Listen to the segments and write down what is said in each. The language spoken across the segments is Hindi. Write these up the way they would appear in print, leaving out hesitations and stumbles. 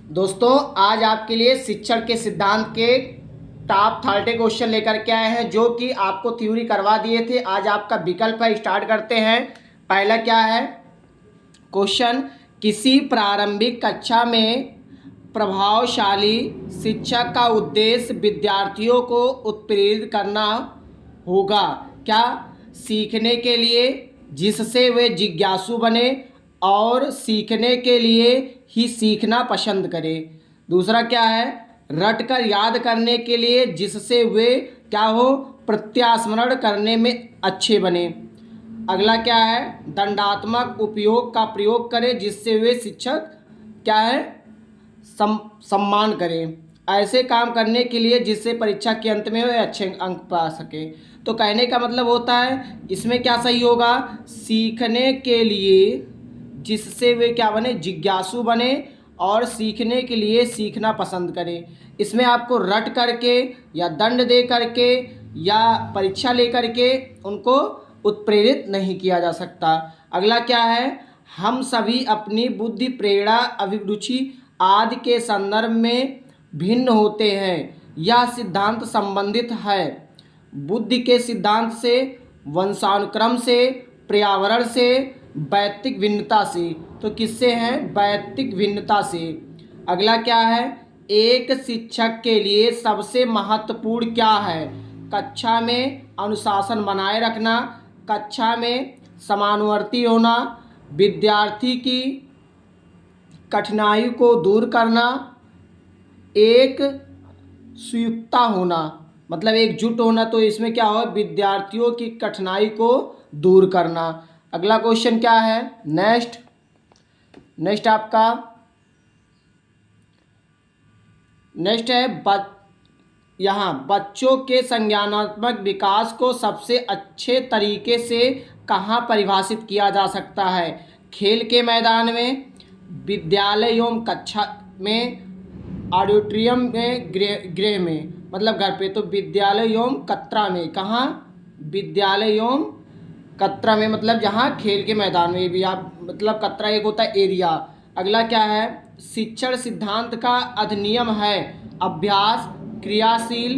दोस्तों, आज आपके लिए शिक्षण के सिद्धांत के टॉप 30 क्वेश्चन लेकर के आए हैं, जो कि आपको थ्योरी करवा दिए थे। आज आपका विकल्प है। स्टार्ट करते हैं। पहला क्या है क्वेश्चन, किसी प्रारंभिक कक्षा में प्रभावशाली शिक्षक का उद्देश्य विद्यार्थियों को उत्प्रेरित करना होगा। क्या? सीखने के लिए, जिससे वे जिज्ञासु बने और सीखने के लिए ही सीखना पसंद करें। दूसरा क्या है, रट कर याद करने के लिए, जिससे वे क्या हो, प्रत्यास्मरण करने में अच्छे बने। अगला क्या है, दंडात्मक उपयोग का प्रयोग करें, जिससे वे शिक्षक क्या है, सम्मान करें। ऐसे काम करने के लिए जिससे परीक्षा के अंत में वे अच्छे अंक पा सकें। तो कहने का मतलब होता है, इसमें क्या सही होगा, सीखने के लिए, जिससे वे क्या बने, जिज्ञासु बने और सीखने के लिए सीखना पसंद करें। इसमें आपको रट करके या दंड दे करके या परीक्षा ले करके उनको उत्प्रेरित नहीं किया जा सकता। अगला क्या है, हम सभी अपनी बुद्धि, प्रेरणा, अभिरुचि आदि के संदर्भ में भिन्न होते हैं। यह सिद्धांत संबंधित है बुद्धि के सिद्धांत से, वंशानुक्रम से, पर्यावरण से, वैयक्तिक भिन्नता से। तो किससे हैं, वैयक्तिक भिन्नता से। अगला क्या है, एक शिक्षक के लिए सबसे महत्वपूर्ण क्या है। कक्षा में अनुशासन बनाए रखना, कक्षा में समानुवर्ती होना, विद्यार्थी की कठिनाई को दूर करना, एक सुयुक्ता होना, मतलब एकजुट होना। तो इसमें क्या हो, विद्यार्थियों की कठिनाई को दूर करना। अगला क्वेश्चन क्या है, नेक्स्ट आपका नेक्स्ट है यहाँ बच्चों के संज्ञानात्मक विकास को सबसे अच्छे तरीके से कहाँ परिभाषित किया जा सकता है। खेल के मैदान में, विद्यालय एवं कक्षा में, ऑडिटोरियम में, गृह में, मतलब घर पे। तो विद्यालय एवं कक्षा में, कहाँ, विद्यालय एवं कक्षा में, मतलब जहाँ खेल के मैदान में भी आप, मतलब कतरा एक होता है एरिया। अगला क्या है, शिक्षण सिद्धांत का अधिनियम है अभ्यास, क्रियाशील,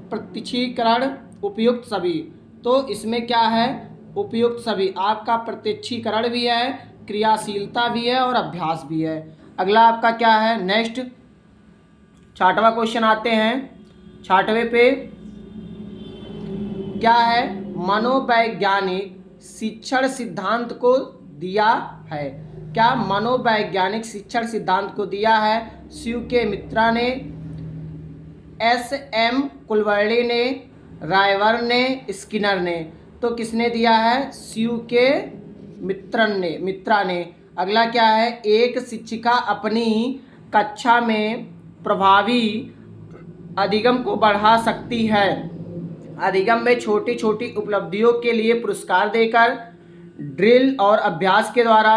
प्रत्यक्षीकरण, उपयुक्त सभी। तो इसमें क्या है, उपयुक्त सभी। आपका प्रत्यक्षीकरण भी है, क्रियाशीलता भी है और अभ्यास भी है। अगला आपका क्या है, नेक्स्ट 6वां क्वेश्चन आते हैं। 6वें पे क्या है, मनोवैज्ञानिक शिक्षण सिद्धांत को दिया है। क्या मनोवैज्ञानिक शिक्षण सिद्धांत को दिया है, CK मित्रा ने, SM कुलवर्णी ने, रायवर ने, स्किनर ने। तो किसने दिया है, CK मित्रा ने। अगला क्या है, एक शिक्षिका अपनी कक्षा में प्रभावी अधिगम को बढ़ा सकती है। अधिगम में छोटी छोटी उपलब्धियों के लिए पुरस्कार देकर, ड्रिल और अभ्यास के द्वारा,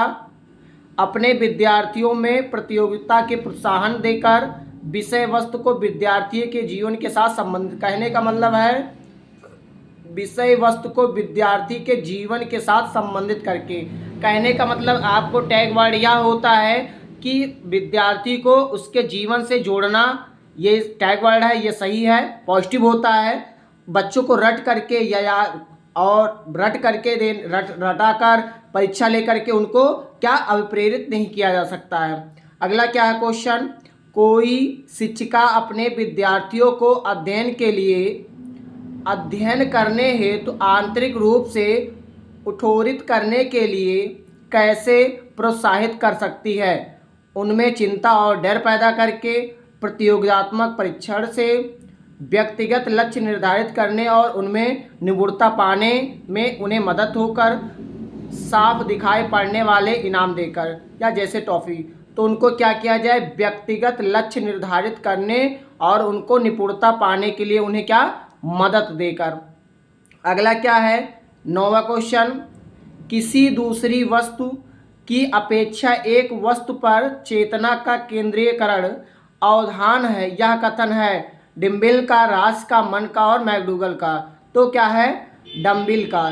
अपने विद्यार्थियों में प्रतियोगिता के प्रोत्साहन देकर, विषय वस्तु को विद्यार्थी के जीवन के साथ संबंधित। कहने का मतलब है, विषय वस्तु को विद्यार्थी के जीवन के साथ संबंधित करके। कहने का मतलब आपको टैग वर्ड यह होता है कि विद्यार्थी को उसके जीवन से जोड़ना। ये टैग वर्ड है, ये सही है, पॉजिटिव होता है। बच्चों को रट करके या और रट करके रटाकर परीक्षा लेकर के उनको क्या अभिप्रेरित नहीं किया जा सकता है। अगला क्या है क्वेश्चन, कोई शिक्षिका अपने विद्यार्थियों को अध्ययन करने हेतु आंतरिक रूप से उठोरित करने के लिए कैसे प्रोत्साहित कर सकती है। उनमें चिंता और डर पैदा करके, प्रतियोगितात्मक परीक्षण से, व्यक्तिगत लक्ष्य निर्धारित करने और उनमें निपुणता पाने में उन्हें मदद होकर, साफ दिखाई पड़ने वाले इनाम देकर या जैसे टॉफ़ी। तो उनको क्या किया जाए, व्यक्तिगत लक्ष्य निर्धारित करने और उनको निपुणता पाने के लिए उन्हें क्या, मदद देकर। अगला क्या है, 9वां क्वेश्चन, किसी दूसरी वस्तु की अपेक्षा एक वस्तु पर चेतना का केंद्रीकरण अवधान है। यह कथन है डिम्बिल का, रास का, मन का और मैकडूगल का। तो क्या है, डम्बिल का।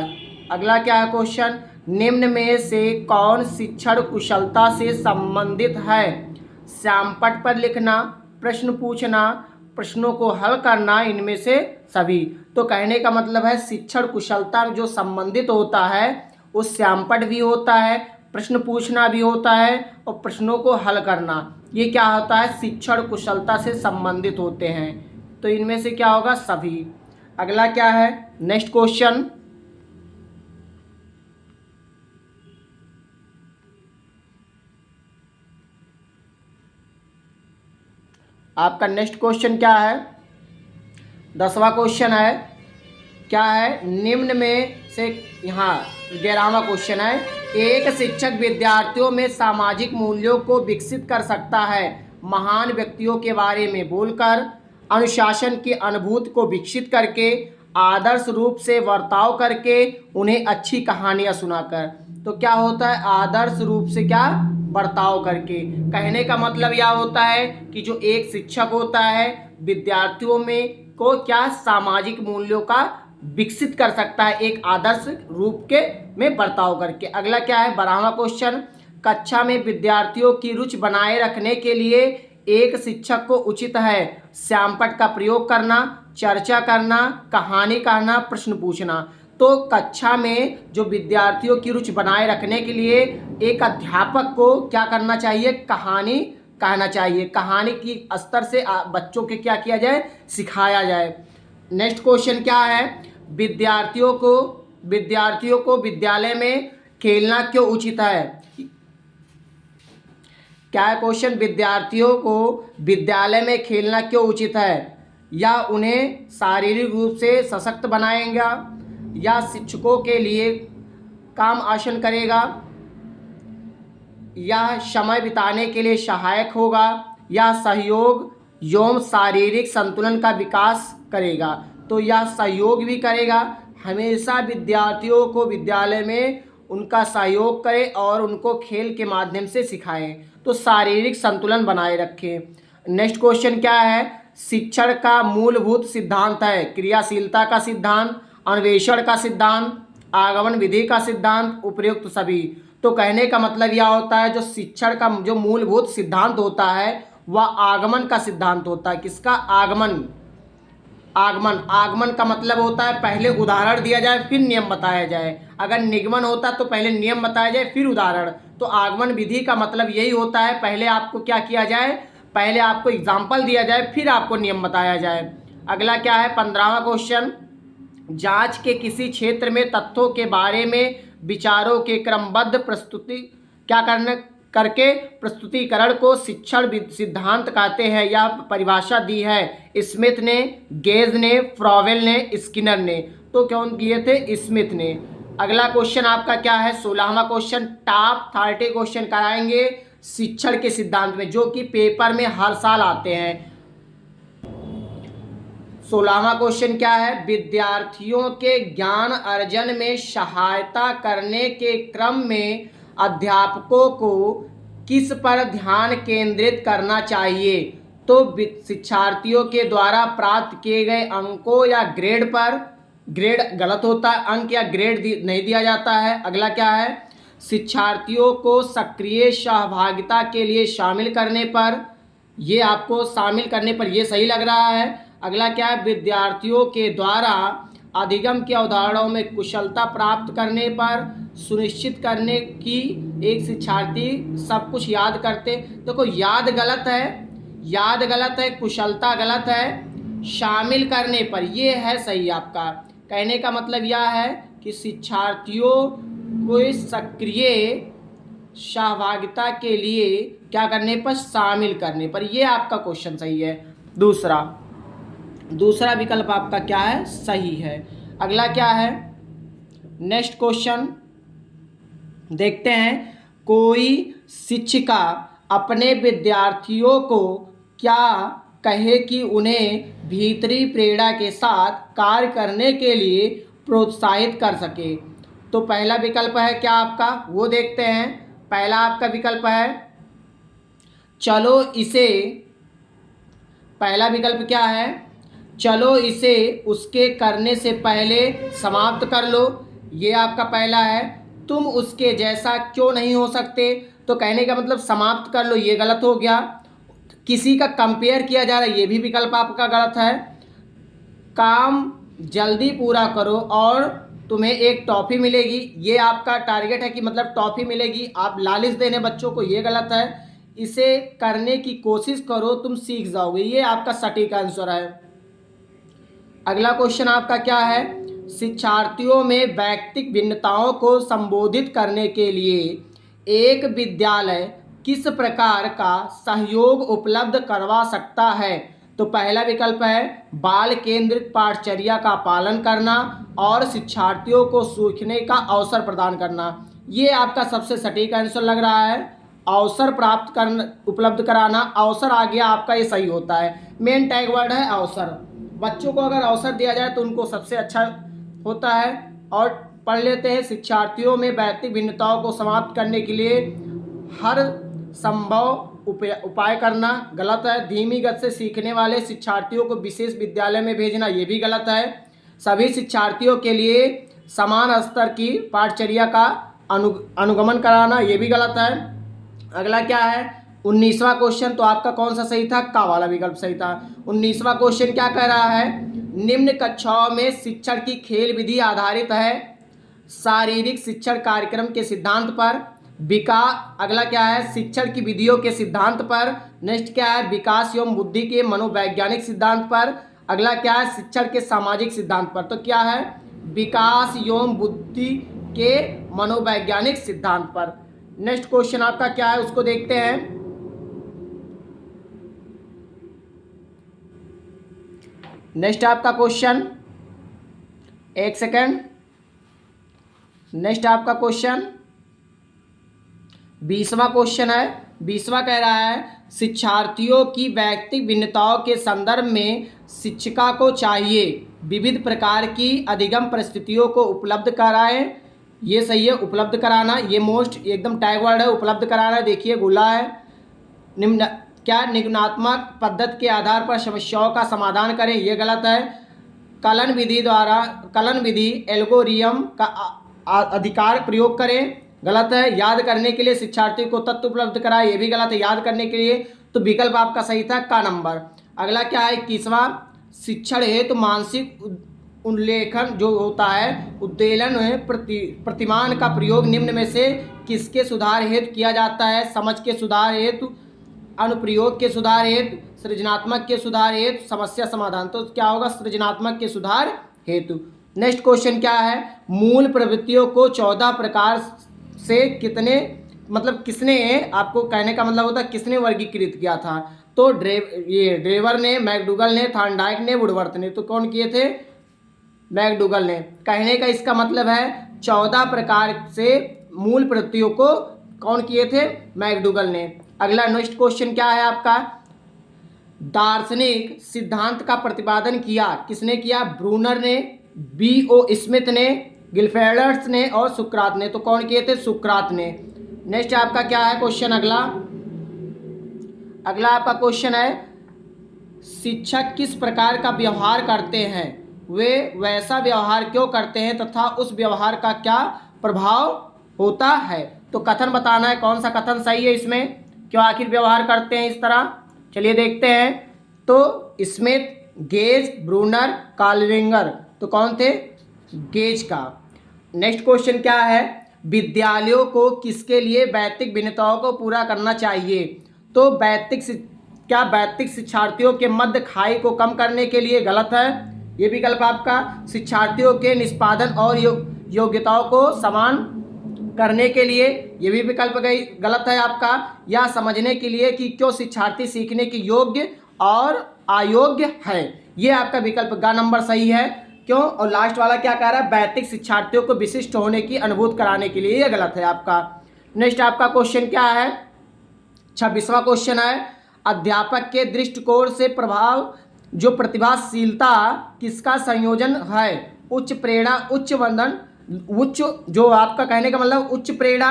अगला क्या है क्वेश्चन, निम्न में से कौन शिक्षण कुशलता से संबंधित है। श्यामपट्ट पर लिखना, प्रश्न पूछना, प्रश्नों को हल करना, इनमें से सभी। तो कहने का मतलब है शिक्षण कुशलता जो संबंधित होता है वो श्यामपट्ट भी होता है, प्रश्न पूछना भी होता है और प्रश्नों को हल करना, ये क्या होता है शिक्षण कुशलता से संबंधित होते हैं। तो इनमें से क्या होगा सभी। अगला क्या है नेक्स्ट क्वेश्चन, आपका नेक्स्ट क्वेश्चन क्या है 10वां क्वेश्चन है, क्या है निम्न में से, यहाँ 11वां क्वेश्चन है, एक शिक्षक विद्यार्थियों में सामाजिक मूल्यों को विकसित कर सकता है महान व्यक्तियों के बारे में बोलकर, अनुशासन की अनुभूति को विकसित करके, आदर्श रूप से बर्ताव करके, उन्हें अच्छी कहानियाँ सुनाकर। तो क्या होता है आदर्श रूप से क्या बर्ताव करके। कहने का मतलब यह होता है कि जो एक शिक्षक होता है विद्यार्थियों में को क्या सामाजिक मूल्यों का विकसित कर सकता है एक आदर्श रूप के में बर्ताव करके। अगला क्या है 12वां क्वेश्चन, कक्षा में विद्यार्थियों की रुचि बनाए रखने के लिए एक शिक्षक को उचित है श्यामपट्ट का प्रयोग करना, चर्चा करना, कहानी कहना, प्रश्न पूछना। तो कक्षा में जो विद्यार्थियों की रुचि बनाए रखने के लिए एक अध्यापक को क्या करना चाहिए कहानी कहना चाहिए, कहानी की स्तर से बच्चों के क्या किया जाए सिखाया जाए। नेक्स्ट क्वेश्चन क्या है, विद्यार्थियों को विद्यालय में खेलना क्यों उचित है। क्या है क्वेश्चन, विद्यार्थियों को विद्यालय में खेलना क्यों उचित है, या उन्हें शारीरिक रूप से सशक्त बनाएगा, या शिक्षकों के लिए काम आसान करेगा, या समय बिताने के लिए सहायक होगा, या सहयोग एवं शारीरिक संतुलन का विकास करेगा। तो यह सहयोग भी करेगा, हमेशा विद्यार्थियों को विद्यालय में उनका सहयोग करें और उनको खेल के माध्यम से सिखाएं, तो शारीरिक संतुलन बनाए रखें। नेक्स्ट क्वेश्चन क्या है, शिक्षण का मूलभूत सिद्धांत है क्रियाशीलता का सिद्धांत, अन्वेषण का सिद्धांत, आगमन विधि का सिद्धांत, उपर्युक्त सभी। तो कहने का मतलब यह होता है जो शिक्षण का जो मूलभूत सिद्धांत होता है वह आगमन का सिद्धांत होता है। किसका, आगमन का मतलब होता है पहले उदाहरण दिया जाए फिर नियम बताया जाए। अगर निगमन होता तो पहले नियम बताया जाए फिर उदाहरण। तो आगमन विधि का मतलब यही होता है पहले आपको क्या किया जाए, पहले आपको एग्जाम्पल दिया जाए फिर आपको नियम बताया जाए। अगला क्या है 15वां क्वेश्चन, जांच के किसी क्षेत्र में तथ्यों के बारे में विचारों के क्रमबद्ध प्रस्तुति करके प्रस्तुतिकरण को शिक्षण सिद्धांत कहते हैं। या परिभाषा दी है स्मिथ ने, गेज ने, फ्रॉवेल ने, स्किनर ने। तो कौन किए थे, स्मिथ ने। अगला क्वेश्चन आपका क्या है 16वां क्वेश्चन, टॉप 30 क्वेश्चन कराएंगे शिक्षण के सिद्धांत में जो कि पेपर में हर साल आते हैं। 16वां क्वेश्चन क्या है, विद्यार्थियों के ज्ञान अर्जन में सहायता करने के क्रम में अध्यापकों को किस पर ध्यान केंद्रित करना चाहिए। तो शिक्षार्थियों के द्वारा प्राप्त किए गए अंकों या ग्रेड पर, ग्रेड गलत होता है, अंक या ग्रेड नहीं दिया जाता है। अगला क्या है, शिक्षार्थियों को सक्रिय सहभागिता के लिए शामिल करने पर, ये आपको शामिल करने पर ये सही लग रहा है। अगला क्या है, विद्यार्थियों के द्वारा अधिगम के अवधारणाओं में कुशलता प्राप्त करने पर सुनिश्चित करने की एक शिक्षार्थी सब कुछ याद करते। देखो याद गलत है, कुशलता गलत है, शामिल करने पर ये है सही आपका। कहने का मतलब यह है कि शिक्षार्थियों को सक्रिय सहभागिता के लिए क्या करने पर, शामिल करने पर, ये आपका क्वेश्चन सही है। दूसरा विकल्प आपका क्या है, सही है। अगला क्या है नेक्स्ट क्वेश्चन देखते हैं, कोई शिक्षिका अपने विद्यार्थियों को क्या कहे कि उन्हें भीतरी प्रेरणा के साथ कार्य करने के लिए प्रोत्साहित कर सके। तो पहला विकल्प है क्या आपका, वो देखते हैं। पहला आपका विकल्प है चलो इसे, पहला विकल्प क्या है, चलो इसे उसके करने से पहले समाप्त कर लो, ये आपका पहला है। तुम उसके जैसा क्यों नहीं हो सकते, तो कहने का मतलब समाप्त कर लो, ये गलत हो गया। किसी का कंपेयर किया जा रहा है, ये भी विकल्प आपका गलत है। काम जल्दी पूरा करो और तुम्हें एक टॉफ़ी मिलेगी, ये आपका टारगेट है कि मतलब टॉफ़ी मिलेगी, आप लालच देने बच्चों को, ये गलत है। इसे करने की कोशिश करो तुम सीख जाओगे, ये आपका सटीक आंसर है। अगला क्वेश्चन आपका क्या है, शिक्षार्थियों में व्यक्तिगत भिन्नताओं को संबोधित करने के लिए एक विद्यालय किस प्रकार का सहयोग उपलब्ध करवा सकता है? तो पहला विकल्प है बाल केंद्रित पाठचर्या का पालन करना और शिक्षार्थियों को सीखने का अवसर प्रदान करना। ये आपका सबसे सटीक आंसर लग रहा है। अवसर प्राप्त करना, उपलब्ध कराना, अवसर आ गया आपका, ये सही होता है। मेन टैग वर्ड है अवसर। बच्चों को अगर अवसर दिया जाए तो उनको सबसे अच्छा होता है। और पढ़ लेते हैं, शिक्षार्थियों में व्यक्तिगत भिन्नताओं को समाप्त करने के लिए हर संभव उपाय करना, गलत है। धीमी गति से सीखने वाले शिक्षार्थियों को विशेष विद्यालय में भेजना, ये भी गलत है। सभी शिक्षार्थियों के लिए समान स्तर की पाठचर्या का अनुगमन कराना, ये भी गलत है। अगला क्या है, 19वां क्वेश्चन, तो आपका कौन सा सही था? का वाला विकल्प सही था। 19वां क्वेश्चन क्या कह रहा है, निम्न कक्षाओं में शिक्षण की खेल विधि आधारित है शारीरिक शिक्षण कार्यक्रम के सिद्धांत पर। अगला क्या है, शिक्षण की विधियों के सिद्धांत पर। नेक्स्ट क्या है, विकास एवं बुद्धि के मनोवैज्ञानिक सिद्धांत पर। अगला क्या है, शिक्षण के सामाजिक सिद्धांत पर। तो क्या है, विकास एवं बुद्धि के मनोवैज्ञानिक सिद्धांत पर। नेक्स्ट क्वेश्चन आपका क्या है, उसको देखते हैं। नेक्स्ट आपका क्वेश्चन, एक सेकेंड, नेक्स्ट आपका क्वेश्चन 20वां क्वेश्चन है। 20वां कह रहा है, शिक्षार्थियों की व्यक्तिगत भिन्नताओं के संदर्भ में शिक्षिका को चाहिए विविध प्रकार की अधिगम परिस्थितियों को उपलब्ध कराएं। ये सही है, उपलब्ध कराना, ये मोस्ट एकदम टैग वर्ड है, उपलब्ध कराना। देखिए गोला है, निम्नात्मक पद्धति के आधार पर समस्याओं का समाधान करें, ये गलत है। कलन विधि एल्गोरिथम का अधिकार प्रयोग करें, गलत है। याद करने के लिए शिक्षार्थी को तत्व उपलब्ध कराए, ये भी गलत है। याद करने के लिए तो विकल्प आपका सही था, का नंबर। अगला क्या है, 21वां, शिक्षण हेतु मानसिक उल्लेखन जो होता है, उद्दीलन में प्रतिमान का प्रयोग निम्न में से किसके सुधार हेतु किया जाता है? समझ के सुधार हेतु, अनुप्रयोग के सुधार हेतु, सृजनात्मक के सुधार हेतु, समस्या समाधान। तो क्या होगा, सृजनात्मक के सुधार हेतु। नेक्स्ट क्वेश्चन क्या है, मूल प्रवृत्तियों को 14 प्रकार से किसने, आपको कहने का मतलब होता है किसने वर्गीकृत किया था? तो ड्रेवर ने, मैकडूगल ने, थॉर्नडाइक ने, वुडवर्थ ने। तो कौन किए थे? मैकडूगल ने। कहने का इसका मतलब है 14 प्रकार से मूल प्रवृत्तियों को कौन किए थे? मैकडूगल ने। अगला नेक्स्ट क्वेश्चन क्या है आपका, दार्शनिक सिद्धांत का प्रतिपादन किया किसने किया? ब्रूनर ने, B.O. स्मिथ ने, गिलफेर्ड्स ने और सुकरात ने। तो कौन किए थे? सुकरात ने। नेक्स्ट आपका क्या है क्वेश्चन, अगला आपका क्वेश्चन है, शिक्षक किस प्रकार का व्यवहार करते हैं, वे वैसा व्यवहार क्यों करते हैं तथा उस व्यवहार का क्या प्रभाव होता है? तो कथन बताना है, कौन सा कथन सही है इसमें, क्यों आखिर व्यवहार करते हैं इस तरह। चलिए देखते हैं। तो स्मिथ, गेज, ब्रूनर, कालरिंगर। तो कौन थे? गेज का। नेक्स्ट क्वेश्चन क्या है, विद्यालयों को किसके लिए व्यक्तिगत भिन्नताओं को पूरा करना चाहिए? तो व्यक्तिगत शिक्षार्थियों के मध्य खाई को कम करने के लिए, गलत है। ये विकल्प आपका शिक्षार्थियों के निष्पादन और योग्यताओं को समान करने के लिए, ये भी विकल्प गलत है आपका। या समझने के लिए कि क्यों शिक्षार्थी सीखने के योग्य और अयोग्य है, ये आपका विकल्प ग नंबर सही है। क्यों? और लास्ट वाला क्या कह रहा है, व्यक्तिगत शिक्षार्थियों को विशिष्ट होने की अनुभूति कराने के लिए, ये गलत है आपका। नेक्स्ट आपका क्वेश्चन क्या है, 26वां क्वेश्चन है, अध्यापक के दृष्टिकोण से प्रभाव जो प्रतिभाशीलता किसका संयोजन है? उच्च प्रेरणा, उच्च वंदन, उच्च, जो आपका कहने का मतलब उच्च प्रेरणा,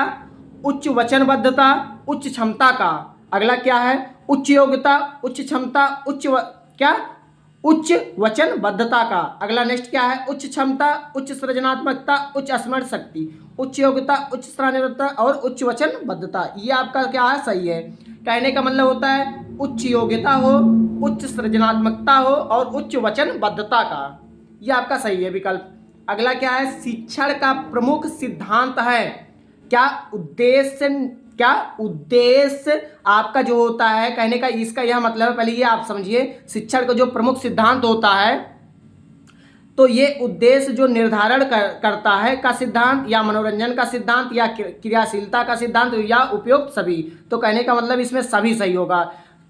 उच्च वचनबद्धता, उच्च क्षमता का। अगला क्या है, उच्च योग्यता, उच्च क्षमता, उच्च वचनबद्धता का। अगला नेक्स्ट क्या है, उच्च क्षमता, उच्च सृजनात्मकता, उच्च स्मरण शक्ति। उच्च योग्यता, उच्च श्रेणीबद्धता और उच्च वचनबद्धता। ये आपका क्या है, सही है। कहने का मतलब होता है उच्च योग्यता हो, उच्च सृजनात्मकता हो और उच्च वचनबद्धता का। ये आपका सही है विकल्प। अगला क्या है, शिक्षण का प्रमुख सिद्धांत है। क्या उद्देश्य आपका जो होता है, कहने का इसका यह मतलब है, पहले ये आप समझिए, शिक्षण का जो प्रमुख सिद्धांत होता है तो ये उद्देश्य जो निर्धारण करता है का सिद्धांत, या मनोरंजन का सिद्धांत, या क्रियाशीलता का सिद्धांत, या उपयुक्त सभी। तो कहने का मतलब इसमें सभी सही होगा।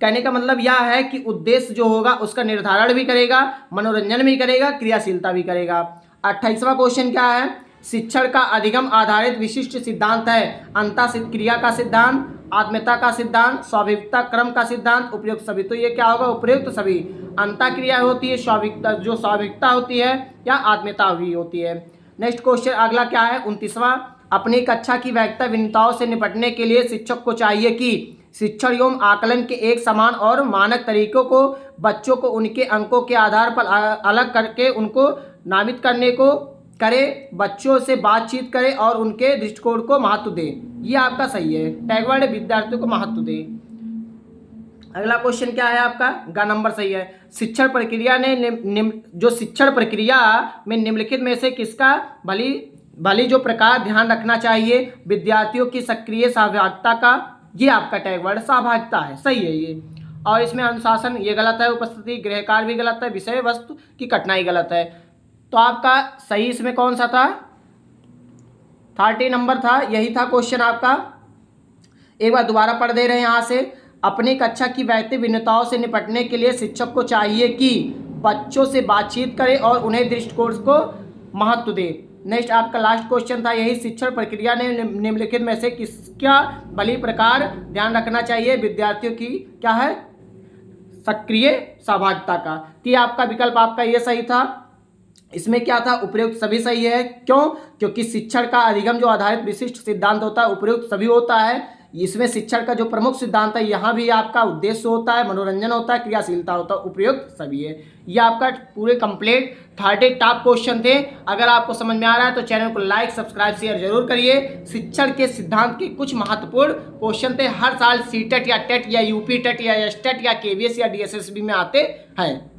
कहने का मतलब यह है कि उद्देश्य जो होगा उसका निर्धारण भी करेगा, मनोरंजन भी करेगा, क्रियाशीलता भी करेगा। 28वां क्वेश्चन क्या है, शिक्षण का अधिगम आधारित विशिष्ट सिद्धांत है। अंतःक्रिया का सिद्धांत, आत्मीयता का सिद्धांत, स्वाभाविकता क्रम का सिद्धांत, उपयुक्त सभी। तो ये क्या होगा, उपयुक्त सभी। अंतःक्रिया होती है स्वाभाविकता, जो स्वाभाविकता होती है, या आत्मीयता भी होती है। नेक्स्ट क्वेश्चन अगला क्या है, 29वां, अपनी कक्षा की वैयक्तिक भिन्नताओं से निपटने के लिए शिक्षक को चाहिए कि शिक्षण एवं आकलन के एक समान और मानक तरीकों को बच्चों को उनके अंकों के आधार पर अलग करके उनको नामित करने को करे, बच्चों से बातचीत करे और उनके दृष्टिकोण को महत्व दे। ये आपका सही है। टैगवर्ड विद्यार्थियों को महत्व दे। अगला क्वेश्चन क्या है आपका, ग नंबर सही है। शिक्षण प्रक्रिया ने जो शिक्षण प्रक्रिया में निम्नलिखित में से किसका भली जो प्रकार ध्यान रखना चाहिए, विद्यार्थियों की सक्रिय सहभागिता का। ये आपका टैगवर्ड सहभागिता है, सही है ये। और इसमें अनुशासन ये गलत है, उपस्थिति गृह कार्य भी गलत है, विषय वस्तु की कठिनाई गलत है। तो आपका सही इसमें कौन सा था, 30 नंबर था, यही था क्वेश्चन आपका। एक बार दोबारा पढ़ दे रहे हैं यहाँ से। अपनी कक्षा की वैयक्तिक भिन्नताओं से निपटने के लिए शिक्षक को चाहिए कि बच्चों से बातचीत करे और उन्हें दृष्टिकोण को महत्व दे। नेक्स्ट आपका लास्ट क्वेश्चन था यही, शिक्षण प्रक्रिया ने निम्नलिखित में से किसका भली प्रकार ध्यान रखना चाहिए, विद्यार्थियों की क्या है, सक्रिय सहभागिता का। तो ये आपका विकल्प आपका ये सही था। इसमें क्या था, उपयुक्त सभी सही है। क्यों, क्योंकि शिक्षण का अधिगम जो आधारित विशिष्ट सिद्धांत होता है उपयुक्त सभी होता है। इसमें शिक्षण का जो प्रमुख सिद्धांत है यहाँ भी आपका उद्देश्य होता है, मनोरंजन होता है, क्रियाशीलता होता है, उपयुक्त सभी है। ये आपका पूरे कंप्लीट 30 टॉप क्वेश्चन थे। अगर आपको समझ में आ रहा है तो चैनल को लाइक सब्सक्राइब शेयर जरूर करिए। शिक्षण के सिद्धांत के कुछ महत्वपूर्ण क्वेश्चन थे, हर साल सीटेट या टेट या यूपी टेट या एसटेट या केवीएस या डीएसएसबी में आते हैं।